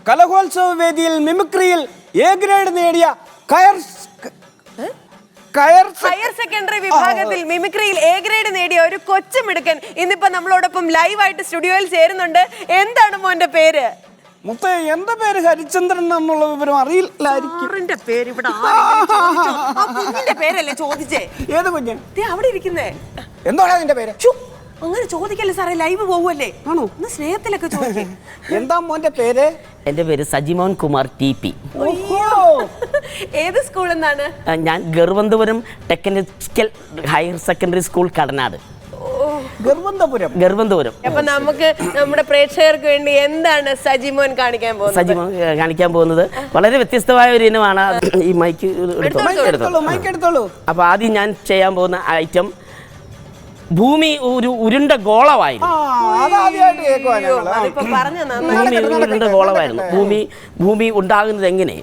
കലോത്സവ വേദിയിൽ മിമിക്രിയിൽ A grade നേടിയ ഹയർ സെക്കൻഡറി വിഭാഗത്തിൽ മിമിക്രിയിൽ എ ഗ്രേഡ് നേടിയ ഒരു കൊച്ചുമിടുക്കൻ ഇന്നിപ്പോ നമ്മളോടൊപ്പം ലൈവായിട്ട് സ്റ്റുഡിയോയിൽ ചേരുന്നുണ്ട്. എന്താണ് മോന്റെ പേര്? മുത്തേ, എന്റെ പേര് ഹരിചന്ദ്രൻ എന്നുള്ള വിവരം അറിയില്ലായിരിക്കും. പേര് ഇവിടെ കുഞ്ഞിന്റെ പേരല്ലേ ചോദിച്ചേ? ഏത് കുഞ്ഞ്? അവിടെ ഇരിക്കുന്നേ. എന്താണ് അതിന്റെ പേര്? അങ്ങനെ ചോദിക്കല്ലേ സാറേ, ലൈവ് പോവല്ലേ? ആണോ? ഒന്ന് സ്നേഹത്തിലൊക്കെ ചോദിക്കേ. എന്താ മോന്റെ പേര്? എന്റെ പേര് സജിമോൻ കുമാർ ടി.പി. ഏത് സ്കൂൾ എന്നാണ്? ഞാൻ Thiruvananthapuram technical higher secondary school Kadanad. Thiruvananthapuram. അപ്പൊ നമുക്ക് നമ്മുടെ പ്രേക്ഷകർക്ക് വേണ്ടി എന്താണ് സജിമോൻ കാണിക്കാൻ പോകുന്നത്? വളരെ വ്യത്യസ്തമായ ഒരു ഇനമാണ്. ഈ മൈക്ക് എടുത്തോളൂ. അപ്പൊ ആദ്യം ഞാൻ ചെയ്യാൻ പോകുന്ന ഐറ്റം ഭൂമി ഒരു ഉരുണ്ട ഗോളമായിരുന്നു. ഉരുണ്ട ഗോളമായിരുന്നു. ഭൂമി ഉണ്ടാകുന്നത് എങ്ങനെ?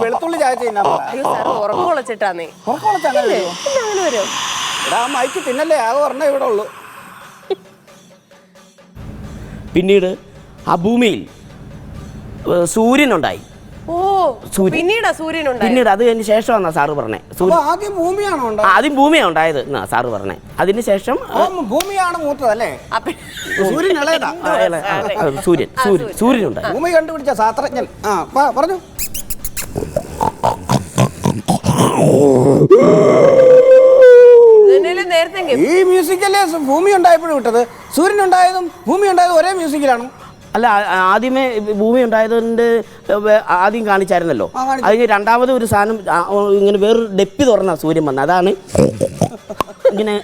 വെളുത്തുള്ളി മൈക്ക് തിന്നല്ലേ, ആകെ പറഞ്ഞ ഇവിടെ ഉള്ളു. പിന്നീട് ആ ഭൂമിയിൽ സൂര്യനുണ്ടായി. പിന്നീട് അത് കഴിഞ്ഞ ശേഷമാണ് സാറ് പറഞ്ഞേ. ആദ്യം ഭൂമിയാണ് ഉണ്ടായത് എന്നാ സാറ് പറഞ്ഞേ. അതിന് ശേഷം ഭൂമിയാണ് മൂത്തതല്ലേ? സൂര്യനുണ്ടായി. ഭൂമി കണ്ടുപിടിച്ച ശാസ്ത്രജ്ഞൻ പറഞ്ഞു. ഈ മ്യൂസിക്കല്ലേ ഭൂമി ഉണ്ടായപ്പോഴും വിട്ടത്? സൂര്യൻ ഉണ്ടായതും ഭൂമി ഉണ്ടായതും ഒരേ മ്യൂസിക്കിലാണ്. അല്ല, ആദ്യമേ ഭൂമി ഉണ്ടായതിൻ്റെ ആദ്യം കാണിച്ചായിരുന്നല്ലോ. അതിന് രണ്ടാമത് ഒരു സാധനം ഇങ്ങനെ വേറൊരു ഡെപ്പി തുറന്ന സൂര്യൻ വന്നത്. അതാണ് ഇങ്ങനെ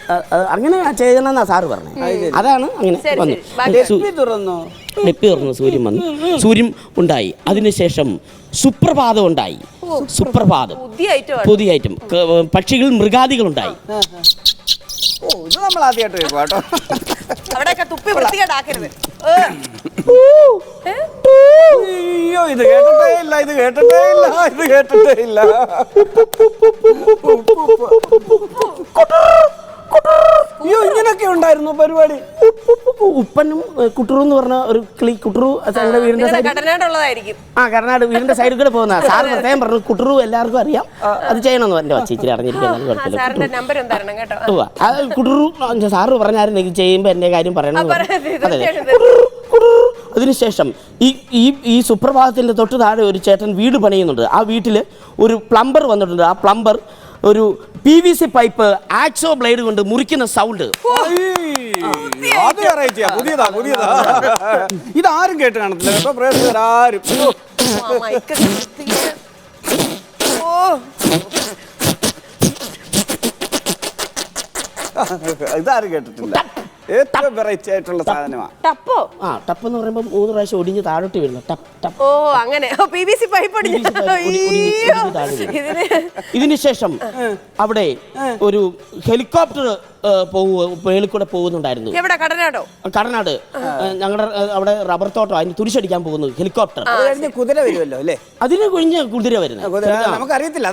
അങ്ങനെ ചെയ്യണമെന്നാ സാറ് പറഞ്ഞത്. അതാണ് അങ്ങനെ വന്നു. ഡെപ്പി തുറന്നു സൂര്യൻ വന്നു. സൂര്യൻ ഉണ്ടായി. അതിനുശേഷം സുപ്രഭാതം ഉണ്ടായി. സുപ്രഭാതം പുതിയ ഐറ്റം. പക്ഷികൾ, മൃഗാദികൾ ഉണ്ടായി. ഇത് നമ്മൾ ആദ്യമായിട്ട് കേൾക്കും കേട്ടോ. അവിടെയൊക്കെ തുപ്പി വൃത്തികേടാക്കരുത്. അയ്യോ, ഇത് കേട്ടിട്ടേ ഇല്ല. അയ്യോ, ഇങ്ങനൊക്കെ ഉണ്ടായിരുന്നു പരിപാടി. ഉപ്പനും കുട്ടറു എന്ന് പറഞ്ഞ ഒരു കുട്ടറു വീടിന്റെ സൈഡ്. കർണാട് വീടിന്റെ സൈഡിൽ കൂടെ പോകുന്ന സാറ് പ്രത്യേകം പറഞ്ഞു. കുട്ടറു എല്ലാവർക്കും അറിയാം, അത് ചെയ്യണമെന്ന് എന്റെ വച്ചിച്ചിരി അറിഞ്ഞിരിക്കുന്നത് കുട്ടറു. സാറ് പറഞ്ഞായിരുന്നു ചെയ്യുമ്പോ എന്റെ കാര്യം പറയണം. അതെ. അതിനുശേഷം ഈ സുപ്രഭാതത്തിന്റെ തൊട്ട് താഴെ ഒരു ചേട്ടൻ വീട് പണിയുന്നുണ്ട്. ആ വീട്ടിൽ ഒരു പ്ലംബർ വന്നിട്ടുണ്ട്. ആ പ്ലംബർ ഒരു PVC പൈപ്പ് ആക്സോ ബ്ലേഡ് കൊണ്ട് മുറിക്കുന്ന സൗണ്ട്. ഇതാരും കേട്ട് കാണത്തില്ല കേട്ടോ പ്രേക്ഷകരാരും. ഇതാരും കേട്ടിട്ടില്ല. ഏറ്റവും വെറൈറ്റി ആയിട്ടുള്ള സാധനമാണ് ടപ്പോ. ടപ്പ് എന്ന് പറയുമ്പോൾ 3 പ്രാവശ്യം ഒടിഞ്ഞ് താഴോട്ട് വീഴുന്നു. അങ്ങനെ PVC പൈപ്പ്. ഇതിന് ശേഷം അവിടെ ഒരു ഹെലികോപ്റ്റർ മേളിക്കൂടെ പോകുന്നുണ്ടായിരുന്നു. കടനാട് ഞങ്ങളുടെ അവിടെ റബ്ബർ തോട്ടം. അതിന് തുരിശടിക്കാൻ പോകുന്നു ഹെലികോപ്റ്റർ. കുതിര വരുമല്ലോ അല്ലേ? അതിന് കഴിഞ്ഞ് കുതിര വരുന്നത് നമുക്കറിയത്തില്ല.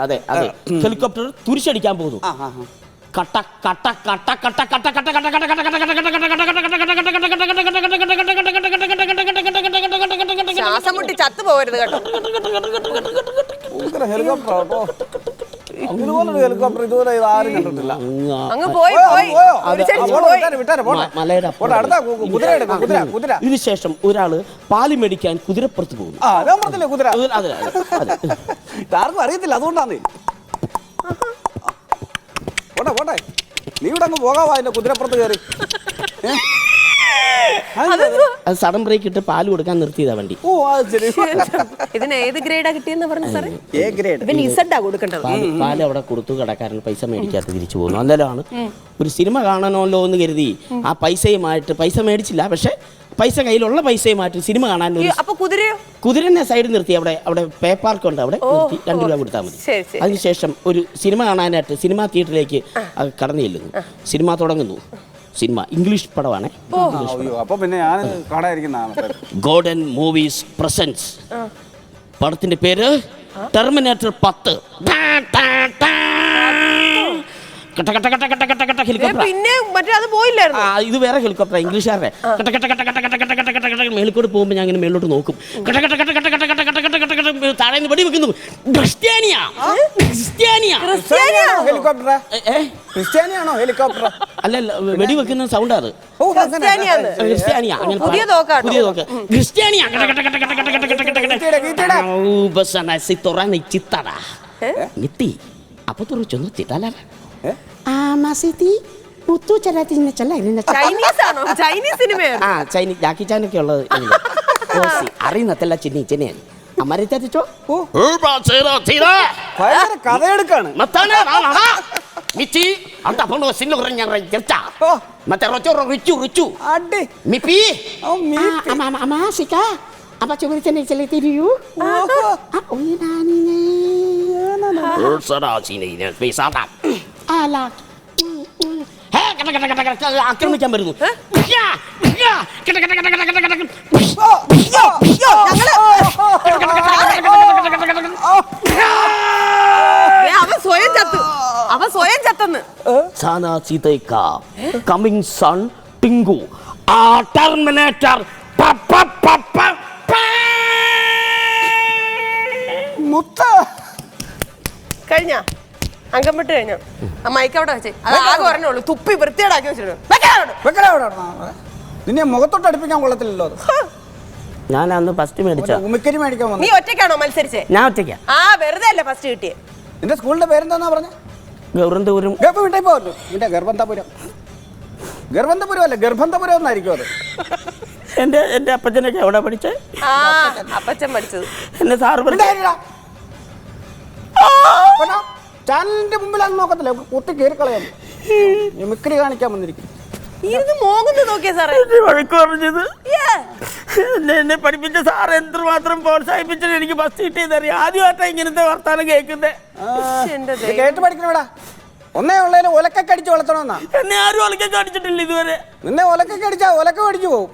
അതെ. ഹെലികോപ്റ്റർ തുരിശടിക്കാൻ പോകുന്നു. കട്ട കട്ട കട്ട കട്ട കട്ട കട്ട കട്ട കട്ട ശ്വാസം മുട്ടി ചത്തു പോകരുത് കേട്ടോ. ഹെലികോപ്റ്റർ ഇതുപോലെ ആരും കണ്ടിട്ടില്ല. ഇതിനുശേഷം ഒരാള് പാല് മേടിക്കാൻ കുതിരപ്പുറത്ത് പോകുന്നു. ആർക്കും അറിയത്തില്ല, അതുകൊണ്ടാണ്. പോട്ടെ, നീ ഇവിടെ അങ്ങ് പോകാവാ അതിന്റെ കുതിരപ്പുറത്ത് കയറി. അത് സഡൻ ബ്രേക്ക് ഇട്ട് പാല് കൊടുക്കാൻ നിർത്തിയതാ വണ്ടി. ഇതിന് ഏത് ഗ്രേഡാ കിട്ടിയെന്ന് പറഞ്ഞു സാറേ? A grade. പാല് അവിടെ കൊടുത്തു. കടക്കാരൻ പൈസ മേടിക്കാത്ത തിരിച്ചു പോകുന്നു. അന്നേരമാണ് ഒരു സിനിമ കാണണമല്ലോ എന്ന് കരുതി ആ പൈസയുമായിട്ട്, പൈസ മേടിച്ചില്ല പക്ഷെ പൈസ കയ്യിലുള്ള പൈസയുമായിട്ട് സിനിമ കാണാൻ കുതിരനെ സൈഡിൽ നിർത്തി. അവിടെ പേ പാർക്ക് ഉണ്ട്, അവിടെ നിർത്തി 2 രൂപ കൊടുത്താൽ മതി. അതിനുശേഷം ഒരു സിനിമ കാണാനായിട്ട് സിനിമാ തിയേറ്ററിലേക്ക് കടന്നു ചെല്ലുന്നു. സിനിമ തുടങ്ങുന്നു. സിനിമ ഇംഗ്ലീഷ് പടമാണ്. Golden movies presents. പടത്തിന്റെ പേര് ടെർമിനേറ്റർ 10. കട്ട കട്ട കട്ട കട്ട കട്ട കട്ട ഹെലികോപ്റ്റർ. പിന്നെ മറ്റേ അത് പോയില്ലായിരുന്നു. ഇത് വേറെ ഹെലികോപ്റ്റർ, ഇംഗ്ലീഷുകാരുടെ. കട്ട കട്ട കട്ട കട്ട കട്ട കട്ട കട്ട കട്ട കട്ട മേളിക്കോട്ട് പോകുമ്പോൾ ഞാൻ ഇങ്ങനെ മേളിലോട്ട് നോക്കും. കട്ട കട്ട കട്ട കട്ട കട്ട കട്ട കട്ട കട്ട കട്ട കട്ട താഴെ നിന്ന് വെടി വെക്കുന്നു. ക്രിസ്ത്യാനിയാ ഹെലികോപ്റ്റർ. ക്രിസ്ത്യാനിയാണോ ഹെലികോപ്റ്റർ? അല്ലല്ല, വെടി വെക്കുന്ന സൗണ്ടാ അത്. ക്രിസ്ത്യാനിയാ. പുതിയ തോക്കാണ്. പുതിയ തോക്ക്. ക്രിസ്ത്യാനിയാ. കട്ട കട്ട കട്ട കട്ട കട്ട കട്ട കട്ട കട്ട കട്ട. ബസന സിത്തോറാന ചിത്തടാ. നിത്തി. അപ്പൊ തുറച്ചൊന്നു ചിത്താല. മാസിത്തി മുത്തു ചലാത്തിനെ ചല്ല. ചൈനീസ് ആണോ? ചൈനീസ് സിനിമയാണ്. ചൈനീസ് ജാക്കി ചാനൊക്കെ ഉള്ളത് അറിയുന്നതല്ല. ചിന്നിയാണ് അമരിച്ചോ. കഥയെടുക്കാണ്. Michi, anta pono sino renyang renceta. Mata roco ricu. Ade. Mipi. Oh, mipi. Ama sika. Apa coba cerita dulu? Oh, ini nani nih. Saudara sini ini bisa tak? Alah. Hei, kata akhir macam baru. Ya. Kata. അവൻ സ്വയം ചത്തെന്ന്. സാനാ സീതയ്ക്ക coming sun Tinku ആ Terminator മുത്ത കഴിഞ്ഞ അങ്കം വിട്ട് കഴിഞ്ഞ ആ mic അവിടെ വെച്ചേ. അത് ആകെ പറഞ്ഞോളൂ, തുപ്പി വൃത്തിയേടാക്കി വെച്ചിട്ട് നിന്നെ മുഖത്തോട്ട് അടുപ്പിക്കാൻ കൊള്ളത്തില്ലല്ലോ അത്. ഞാൻ അന്ന് ഫസ്റ്റ് മേടിച്ച ഉമിക്കരി മേടിക്കാൻ വന്നു. നീ ഒറ്റയ്ക്കാണോ മത്സരിച്ചേ? ഞാൻ ഒറ്റയ്ക്കാ. വെറുതെ അല്ല ഫസ്റ്റ് കിട്ടിയേ. നിന്റെ സ്കൂളിന്റെ പേരെന്താന്നാ പറഞ്ഞ? ഗൗരന്തപുരം. വിട്ടേ പോകല്ലോ. നിന്റെ ഗർഭന്തപുരം അല്ല ഗർഭന്തപുരം എന്നായിരിക്കും അത്. എന്റെ അപ്പച്ചനൊക്കെ എവിടെ പഠിച്ചേ? അപ്പച്ചൻ പഠിച്ചത്. എന്റെ സാറ് ചാനലിന്റെ മുമ്പിലാന്ന് നോക്കത്തില്ല, കുത്തി കയറി കളയാം. മിമിക്രി കാണിക്കാൻ വന്നിരിക്കും. വഴക്ക് പറഞ്ഞത് എന്നെ പഠിപ്പിച്ച സാർ എന്തുമാത്രം പ്രോത്സാഹിപ്പിച്ചിട്ട് എനിക്ക് ഫസ്റ്റ് കിട്ടിയതറിയാം. ആദ്യമായിട്ടാ ഇങ്ങനത്തെ വർത്താനം കേൾക്കുന്നേ. കേട്ട് പഠിക്കണടാ. ഒന്നേ ഉള്ളതിന് ഒലക്കൊക്കെ അടിച്ച് വളർത്തണമെന്നാ. എന്നെ ആരും ഒലക്കൊക്കെ അടിച്ചിട്ടില്ല ഇതുവരെ. നിന്നെ ഒലക്കൊക്കെ അടിച്ചാ ഒലക്ക പഠിച്ചു പോകും.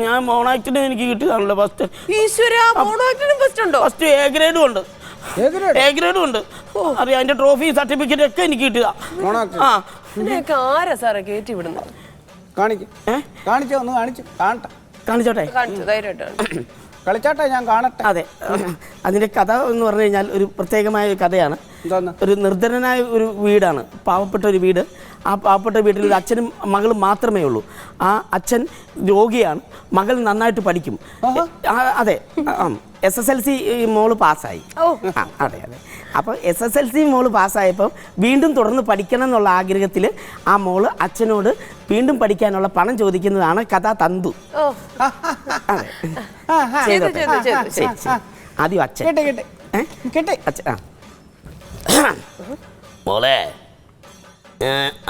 ഞാൻ മോണാക്ടിന് എനിക്ക് കിട്ടിയതാണല്ലോ ഫസ്റ്റ്. ഫസ്റ്റ് എ ഗ്രേഡും ഉണ്ട്. അറിയാം, അതിന്റെ ട്രോഫി സർട്ടിഫിക്കറ്റ് ഒക്കെ എനിക്ക് കിട്ടിയതാ. കാണിച്ചോട്ടെ. കളിച്ചാട്ടെ, ഞാൻ കാണട്ടെ. അതെ, അതിന്റെ കഥ എന്ന് പറഞ്ഞു കഴിഞ്ഞാൽ ഒരു പ്രത്യേകമായ ഒരു കഥയാണ്. ഒരു നിർധനനായ ഒരു വീടാണ്, പാവപ്പെട്ട ഒരു വീട്. ആ പാവപ്പെട്ട വീട്ടിൽ ഒരു അച്ഛനും മകളും മാത്രമേ ഉള്ളൂ. ആ അച്ഛൻ രോഗിയാണ്, മകൾ നന്നായിട്ട് പഠിക്കും. അതെ, SSLC മോള് പാസ്സായി. അതെ. അപ്പോൾ SSLC മോള് പാസ്സായപ്പോൾ വീണ്ടും തുടർന്ന് പഠിക്കണം എന്നുള്ള ആഗ്രഹത്തിൽ ആ മോള് അച്ഛനോട് വീണ്ടും പഠിക്കാനുള്ള പണം ചോദിക്കുന്നതാണ് കഥാ തന്തു. ആദ്യം അച്ഛൻ മോളെ,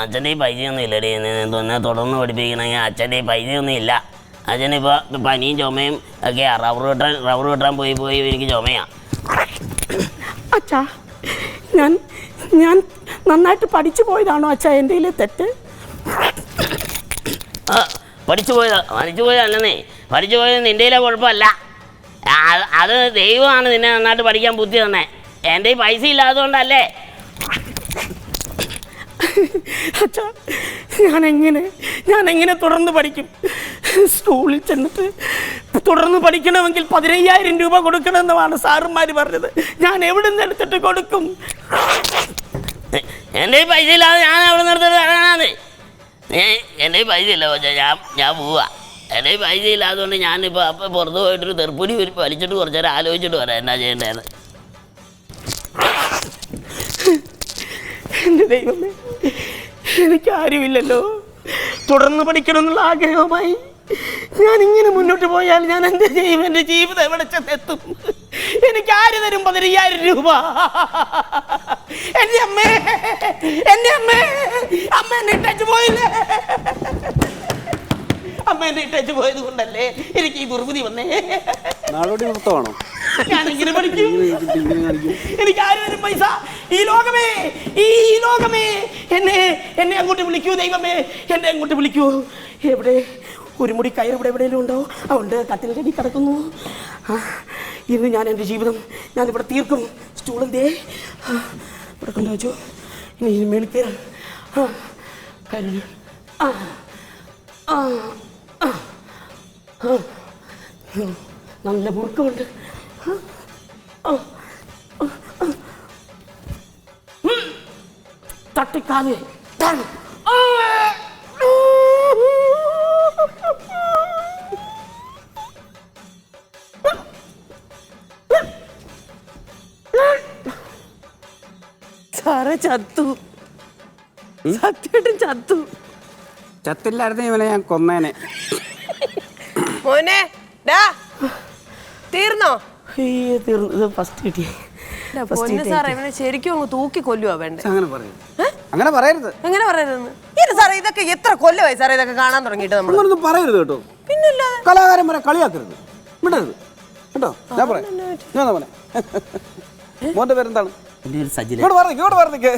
അച്ഛൻ്റെ ഈ പൈസയൊന്നും ഇല്ലടി. എന്നെ തുടർന്ന് പഠിപ്പിക്കണമെങ്കിൽ അച്ഛൻ്റെ ഈ പൈസയൊന്നും ഇല്ല. അച്ഛനിപ്പോൾ പനിയും ചുമയും ഒക്കെയാ. റബ്ബർ വെട്ടാൻ പോയി എനിക്ക് ചുമയാ. അച്ഛാ, ഞാൻ നന്നായിട്ട് പഠിച്ചു പോയതാണോ അച്ഛാ എൻ്റെ തെറ്റ്? പഠിച്ചു പോയതല്ലെന്നേ. പഠിച്ചു പോയത് നിൻ്റെ കുഴപ്പമല്ല. അത് ദൈവമാണ് നിന്നെ നന്നായിട്ട് പഠിക്കാൻ ബുദ്ധി തന്നെ. എൻ്റെ ഈ പൈസ ഇല്ലാത്തതുകൊണ്ടല്ലേ. അച്ഛാ, ഞാൻ എങ്ങനെ തുടർന്ന് പഠിക്കും? സ്കൂളിൽ ചെന്നിട്ട് തുടർന്ന് പഠിക്കണമെങ്കിൽ 15,000 രൂപ കൊടുക്കണമെന്നാണ് സാറുമാർ പറഞ്ഞത്. ഞാൻ എവിടെ നിന്ന് എടുത്തിട്ട് കൊടുക്കും? എൻ്റെ ഈ പൈസ ഇല്ലാതെ ഞാൻ എവിടെ നിന്ന് എടുത്തിട്ട് തരാനാണ്? എൻ്റെ ഈ പൈസ ഇല്ല കൊച്ചാ, ഞാൻ പോവാ. എൻ്റെ ഈ പൈസ ഇല്ലാത്തതുകൊണ്ട് ഞാനിപ്പോൾ അപ്പം പുറത്ത് പോയിട്ടൊരു തെർപ്പുടി വലിച്ചിട്ട് കുറച്ച് നേരം ആലോചിച്ചിട്ട് വരാം എന്നാ ചെയ്യേണ്ടതെന്ന്. എൻ്റെ ദൈവമേ, എനിക്കാരുമില്ലല്ലോ. തുടർന്ന് പഠിക്കണമെന്നുള്ള ആഗ്രഹവുമായി ഞാനിങ്ങനെ മുന്നോട്ട് പോയാൽ ഞാൻ എന്ത് ചെയ്യും? എൻ്റെ ജീവിതം എവിടെ ചെന്നെത്തും? എനിക്ക് ആര് തരും 15,000 രൂപ? എൻ്റെ അമ്മ എന്നെ ഇട്ടേച്ച് പോയില്ലേ? അമ്മ എന്നെ ഇട്ടേച്ച് പോയത് കൊണ്ടല്ലേ എനിക്ക് ഈ ദുർബുദ്ധി വന്നേ. നാടോടി നൃത്തമാണോ? ഞാനിങ്ങനെ പഠിക്കും. എനിക്ക് ആര് തരും പൈസ? ഈ ലോകമേ എന്നെ അങ്ങോട്ട് വിളിക്കൂ. ദൈവമേ, എന്നെ അങ്ങോട്ട് വിളിക്കൂ. എവിടെ ഒരു മുടി കയർ എവിടെയെങ്കിലും ഉണ്ടോ? അതുകൊണ്ട് കട്ടിലിൻ്റെ അടി കിടക്കുന്നു. ഇന്ന് ഞാൻ എൻ്റെ ജീവിതം ഞാനിവിടെ തീർക്കും. സ്റ്റൂളെന്തേ? ഇവിടെ കൊണ്ടുവച്ചു. ഇനി ഈ മേളിൽ കയറാം. കരഞ്ഞു. നല്ല മുറുക്കമുണ്ട്. തട്ടിക്കാതെ സാറേ ചത്തു, സത്യമായിട്ടും ചത്തു. ചത്തില്ലായിരുന്നു ഇവനെ ഞാൻ കൊന്നേനെ. മോനെ ഡാ തീർന്നോ? തീർന്നു. ഇത് ഫസ്റ്റ് കിട്ടിയേ. പൊന്നു സാറേ ഇവനെ ശരിക്കും അങ്ങ് തൂക്കി കൊല്ലുവാ വേണ്ടേ? അങ്ങനെ പറയരുത്, അങ്ങനെ പറയരുത്, എങ്ങനെ പറയുന്നത്? സാറേ ഇതൊക്കെ എത്ര കൊല്ലമായി സാറേ ഇതൊക്കെ കാണാൻ തുടങ്ങിയിട്ട് നമ്മൾ? അങ്ങനൊന്നും പറയരുത് കേട്ടോ. പിന്നല്ലാതെ കലാകാരന്മാരെ കളിയാക്കരുത്, വിടരുത് കേട്ടോ. ഞാൻ പറയാം, ഞാൻ പറയാം. മോന്റെ പേരെന്താണ്? എൻ്റെ പേര് സജിലാൽ. ഇങ്ങോട്ട് പറഞ്ഞിക്ക്.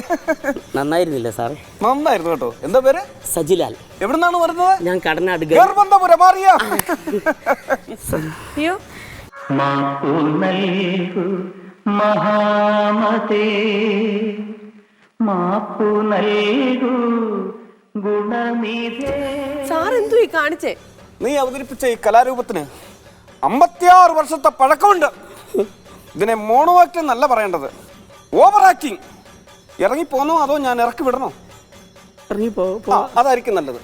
നന്നായിരുന്നില്ല സാറേ? നന്നായിരുന്നു കേട്ടോ. എന്താ പേര്? സജിലാൽ. എവിടുന്നാണ് വരുന്നത്? ഞാൻ കടനാട്. ഗർഭന്തപുരം അറിയാ? അയ്യോ മഹാമതേ മാപ്പു നൽകൂ ഗുണനിധേ. സാർ എന്തോ ഈ കാണിച്ചേ? നീ അവതരിപ്പിച്ച ഈ കലാരൂപത്തിന് 56 വർഷത്തെ പഴക്കമുണ്ട്. ഇതിനെ മോണോ ആക്ട് എന്നല്ല പറയേണ്ടത്, ഓവർ ആക്ടിങ്. ഇറങ്ങിപ്പോന്നോ അതോ ഞാൻ ഇറക്കി വിടണോ? ഇറങ്ങിപ്പോ. അതായിരിക്കും നല്ലത്.